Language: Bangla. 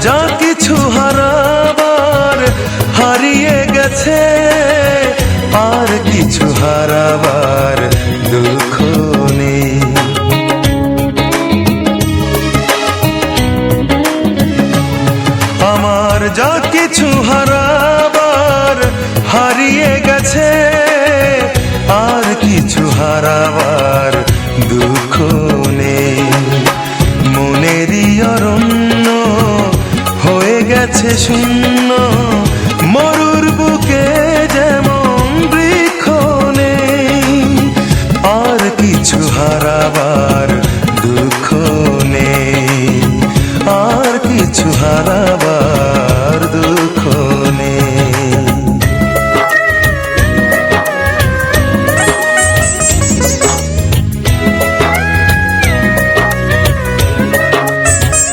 যা কিছু হারাবার হারিয়ে গেছে, আর কিছু হারাবার দুঃখ নেই। আমার যা কিছু হারাবার হারিয়ে গেছে, আর কিছু হারাবার দুঃখ নেই। মনেরই অরণ্য হয়ে গেছে শূন্য,